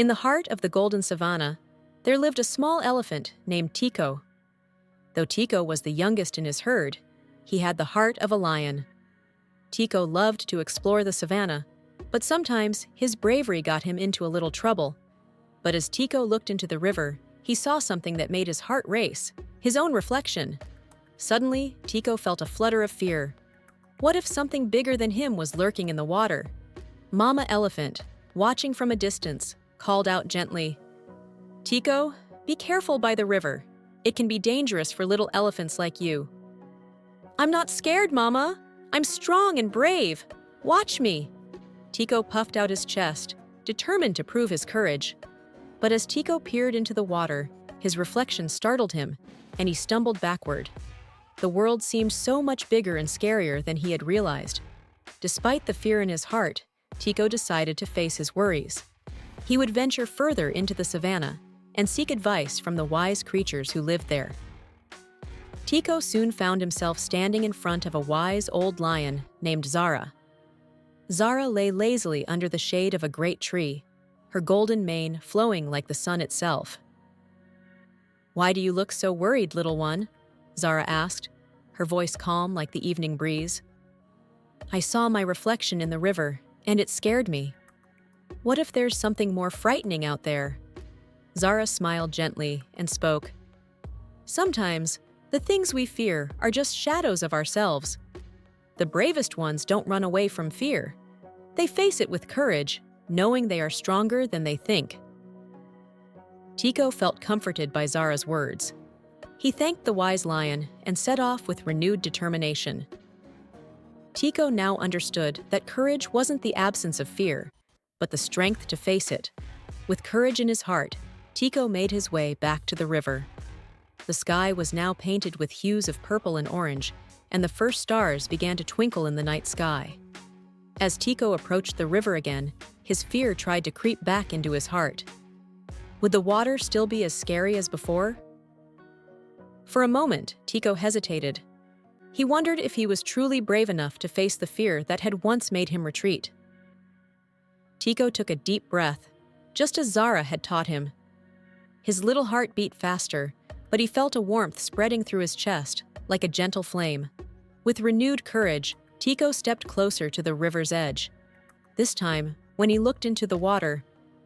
In the heart of the golden savanna, there lived a small elephant named Tico. Though Tico was the youngest in his herd, he had the heart of a lion. Tico loved to explore the savanna, but sometimes his bravery got him into a little trouble. But as Tico looked into the river, he saw something that made his heart race, his own reflection. Suddenly, Tico felt a flutter of fear. What if something bigger than him was lurking in the water? Mama Elephant, watching from a distance, called out gently, "Tico, be careful by the river. It can be dangerous for little elephants like you." "I'm not scared, Mama. I'm strong and brave. Watch me." Tico puffed out his chest, determined to prove his courage. But as Tico peered into the water, his reflection startled him, and he stumbled backward. The world seemed so much bigger and scarier than he had realized. Despite the fear in his heart, Tico decided to face his worries. He would venture further into the savanna and seek advice from the wise creatures who lived there. Tico soon found himself standing in front of a wise old lion named Zara. Zara lay lazily under the shade of a great tree, her golden mane flowing like the sun itself. "Why do you look so worried, little one?" Zara asked, her voice calm like the evening breeze. "I saw my reflection in the river, and it scared me. What if there's something more frightening out there?" Zara smiled gently and spoke. "Sometimes, the things we fear are just shadows of ourselves. The bravest ones don't run away from fear. They face it with courage, knowing they are stronger than they think." Tico felt comforted by Zara's words. He thanked the wise lion and set off with renewed determination. Tico now understood that courage wasn't the absence of fear, but the strength to face it. With courage in his heart, Tico made his way back to the river. The sky was now painted with hues of purple and orange, and the first stars began to twinkle in the night sky. As Tico approached the river again, his fear tried to creep back into his heart. Would the water still be as scary as before? For a moment, Tico hesitated. He wondered if he was truly brave enough to face the fear that had once made him retreat. Tico took a deep breath, just as Zara had taught him. His little heart beat faster, but he felt a warmth spreading through his chest, like a gentle flame. With renewed courage, Tico stepped closer to the river's edge. This time, when he looked into the water,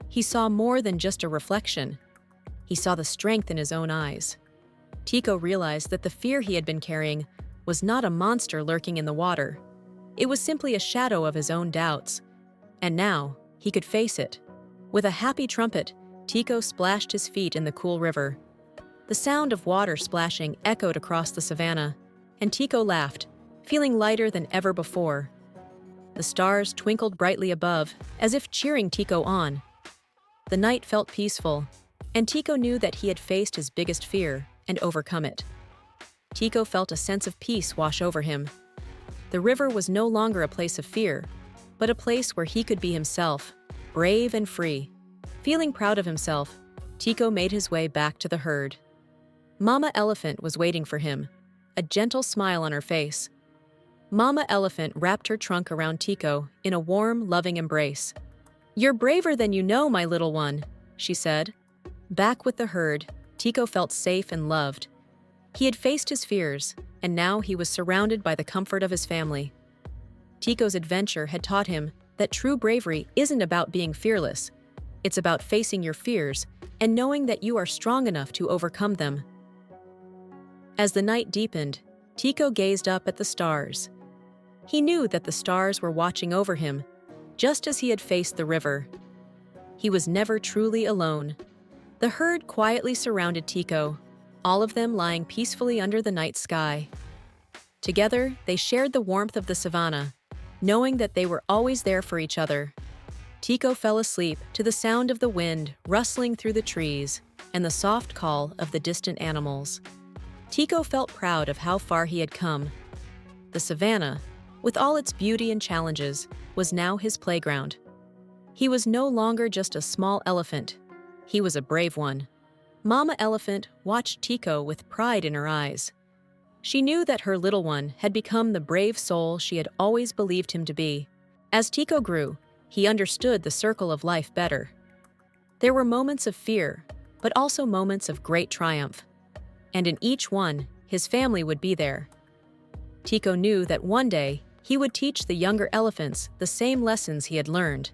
he saw more than just a reflection. He saw the strength in his own eyes. Tico realized that the fear he had been carrying was not a monster lurking in the water. It was simply a shadow of his own doubts. And now, he could face it. With a happy trumpet, Tico splashed his feet in the cool river. The sound of water splashing echoed across the savanna, and Tico laughed, feeling lighter than ever before. The stars twinkled brightly above, as if cheering Tico on. The night felt peaceful, and Tico knew that he had faced his biggest fear and overcome it. Tico felt a sense of peace wash over him. The river was no longer a place of fear, but a place where he could be himself, brave and free. Feeling proud of himself, Tico made his way back to the herd. Mama Elephant was waiting for him, a gentle smile on her face. Mama Elephant wrapped her trunk around Tico in a warm, loving embrace. "You're braver than you know, my little one," she said. Back with the herd, Tico felt safe and loved. He had faced his fears, and now he was surrounded by the comfort of his family. Tico's adventure had taught him that true bravery isn't about being fearless. It's about facing your fears and knowing that you are strong enough to overcome them. As the night deepened, Tico gazed up at the stars. He knew that the stars were watching over him, just as he had faced the river. He was never truly alone. The herd quietly surrounded Tico, all of them lying peacefully under the night sky. Together, they shared the warmth of the savanna, knowing that they were always there for each other. Tico fell asleep to the sound of the wind rustling through the trees and the soft call of the distant animals. Tico felt proud of how far he had come. The savanna, with all its beauty and challenges, was now his playground. He was no longer just a small elephant. He was a brave one. Mama Elephant watched Tico with pride in her eyes. She knew that her little one had become the brave soul she had always believed him to be. As Tico grew, he understood the circle of life better. There were moments of fear, but also moments of great triumph. And in each one, his family would be there. Tico knew that one day he would teach the younger elephants the same lessons he had learned.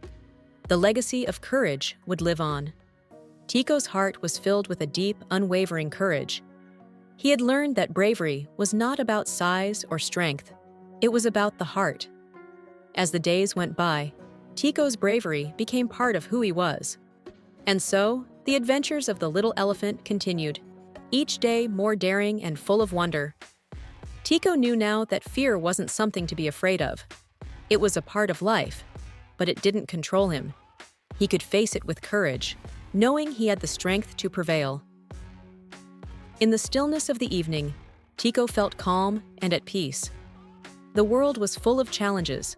The legacy of courage would live on. Tico's heart was filled with a deep, unwavering courage. He had learned that bravery was not about size or strength. It was about the heart. As the days went by, Tico's bravery became part of who he was. And so, the adventures of the little elephant continued, each day more daring and full of wonder. Tico knew now that fear wasn't something to be afraid of. It was a part of life, but it didn't control him. He could face it with courage, knowing he had the strength to prevail. In the stillness of the evening, Tico felt calm and at peace. The world was full of challenges,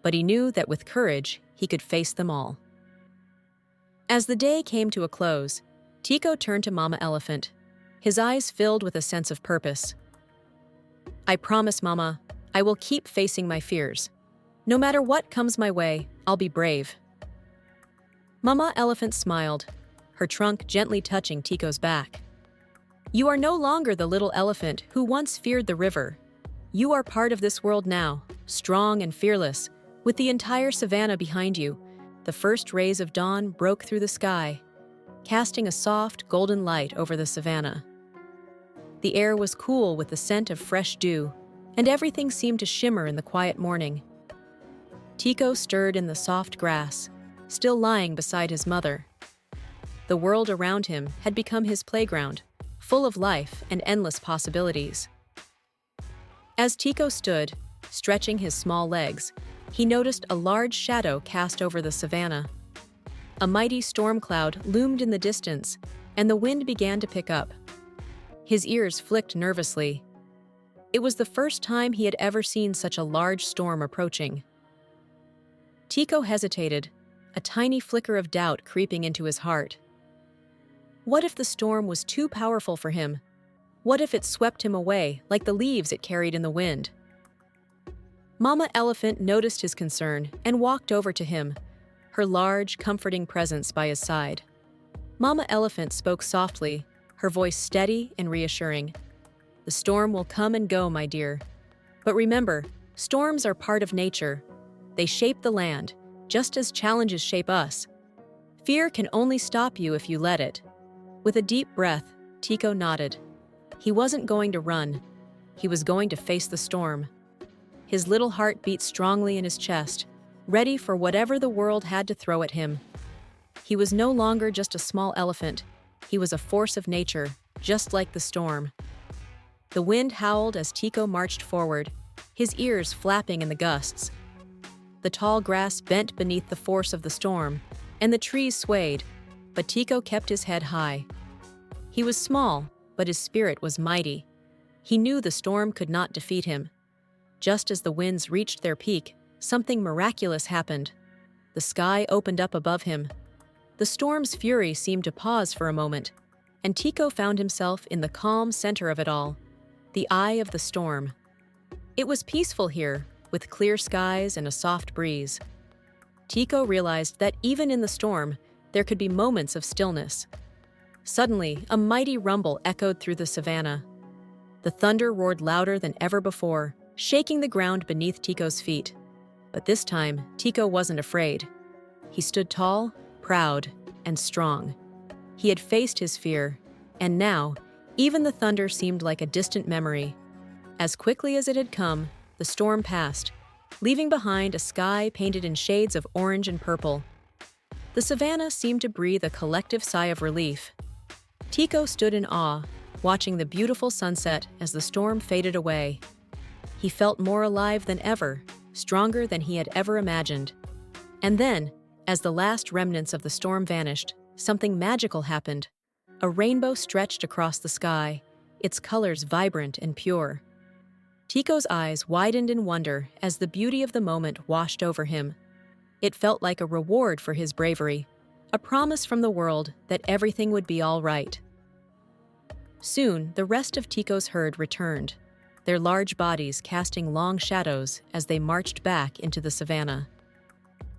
but he knew that with courage, he could face them all. As the day came to a close, Tico turned to Mama Elephant, his eyes filled with a sense of purpose. "I promise, Mama, I will keep facing my fears. No matter what comes my way, I'll be brave." Mama Elephant smiled, her trunk gently touching Tico's back. "You are no longer the little elephant who once feared the river. You are part of this world now, strong and fearless, with the entire savanna behind you." The first rays of dawn broke through the sky, casting a soft, golden light over the savanna. The air was cool with the scent of fresh dew, and everything seemed to shimmer in the quiet morning. Tico stirred in the soft grass, still lying beside his mother. The world around him had become his playground, full of life and endless possibilities. As Tico stood, stretching his small legs, he noticed a large shadow cast over the savanna. A mighty storm cloud loomed in the distance, and the wind began to pick up. His ears flicked nervously. It was the first time he had ever seen such a large storm approaching. Tico hesitated, a tiny flicker of doubt creeping into his heart. What if the storm was too powerful for him? What if it swept him away like the leaves it carried in the wind? Mama Elephant noticed his concern and walked over to him, her large, comforting presence by his side. Mama Elephant spoke softly, her voice steady and reassuring. "The storm will come and go, my dear. But remember, storms are part of nature. They shape the land, just as challenges shape us. Fear can only stop you if you let it." With a deep breath, Tico nodded. He wasn't going to run. He was going to face the storm. His little heart beat strongly in his chest, ready for whatever the world had to throw at him. He was no longer just a small elephant. He was a force of nature, just like the storm. The wind howled as Tico marched forward, his ears flapping in the gusts. The tall grass bent beneath the force of the storm, and the trees swayed, but Tico kept his head high. He was small, but his spirit was mighty. He knew the storm could not defeat him. Just as the winds reached their peak, something miraculous happened. The sky opened up above him. The storm's fury seemed to pause for a moment, and Tico found himself in the calm center of it all, the eye of the storm. It was peaceful here, with clear skies and a soft breeze. Tico realized that even in the storm, there could be moments of stillness. Suddenly, a mighty rumble echoed through the savanna. The thunder roared louder than ever before, shaking the ground beneath Tico's feet. But this time, Tico wasn't afraid. He stood tall, proud, and strong. He had faced his fear, and now, even the thunder seemed like a distant memory. As quickly as it had come, the storm passed, leaving behind a sky painted in shades of orange and purple. The savanna seemed to breathe a collective sigh of relief. Tico stood in awe, watching the beautiful sunset as the storm faded away. He felt more alive than ever, stronger than he had ever imagined. And then, as the last remnants of the storm vanished, something magical happened. A rainbow stretched across the sky, its colors vibrant and pure. Tico's eyes widened in wonder as the beauty of the moment washed over him. It felt like a reward for his bravery, a promise from the world that everything would be all right. Soon, the rest of Tico's herd returned, their large bodies casting long shadows as they marched back into the savanna.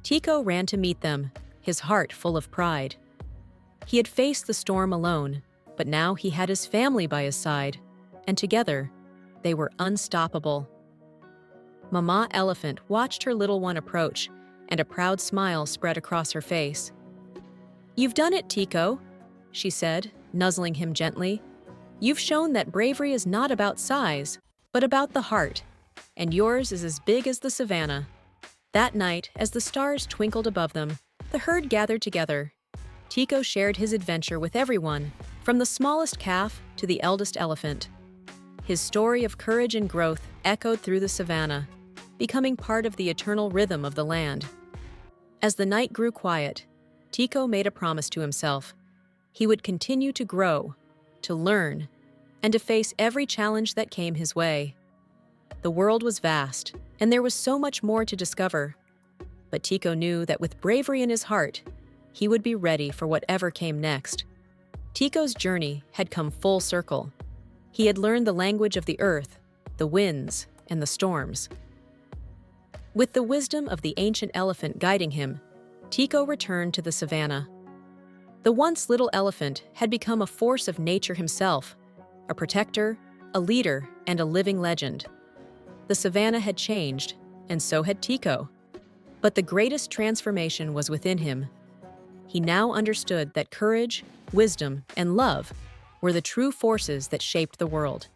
Tico ran to meet them, his heart full of pride. He had faced the storm alone, but now he had his family by his side, and together, they were unstoppable. Mama Elephant watched her little one approach, and a proud smile spread across her face. "You've done it, Tico," she said, nuzzling him gently. "You've shown that bravery is not about size, but about the heart, and yours is as big as the savannah." That night, as the stars twinkled above them, the herd gathered together. Tico shared his adventure with everyone, from the smallest calf to the eldest elephant. His story of courage and growth echoed through the savannah, becoming part of the eternal rhythm of the land. As the night grew quiet, Tico made a promise to himself. He would continue to grow, to learn, and to face every challenge that came his way. The world was vast, and there was so much more to discover. But Tico knew that with bravery in his heart, he would be ready for whatever came next. Tico's journey had come full circle. He had learned the language of the earth, the winds, and the storms. With the wisdom of the ancient elephant guiding him, Tico returned to the savannah. The once little elephant had become a force of nature himself, a protector, a leader, and a living legend. The savannah had changed, and so had Tico. But the greatest transformation was within him. He now understood that courage, wisdom, and love were the true forces that shaped the world.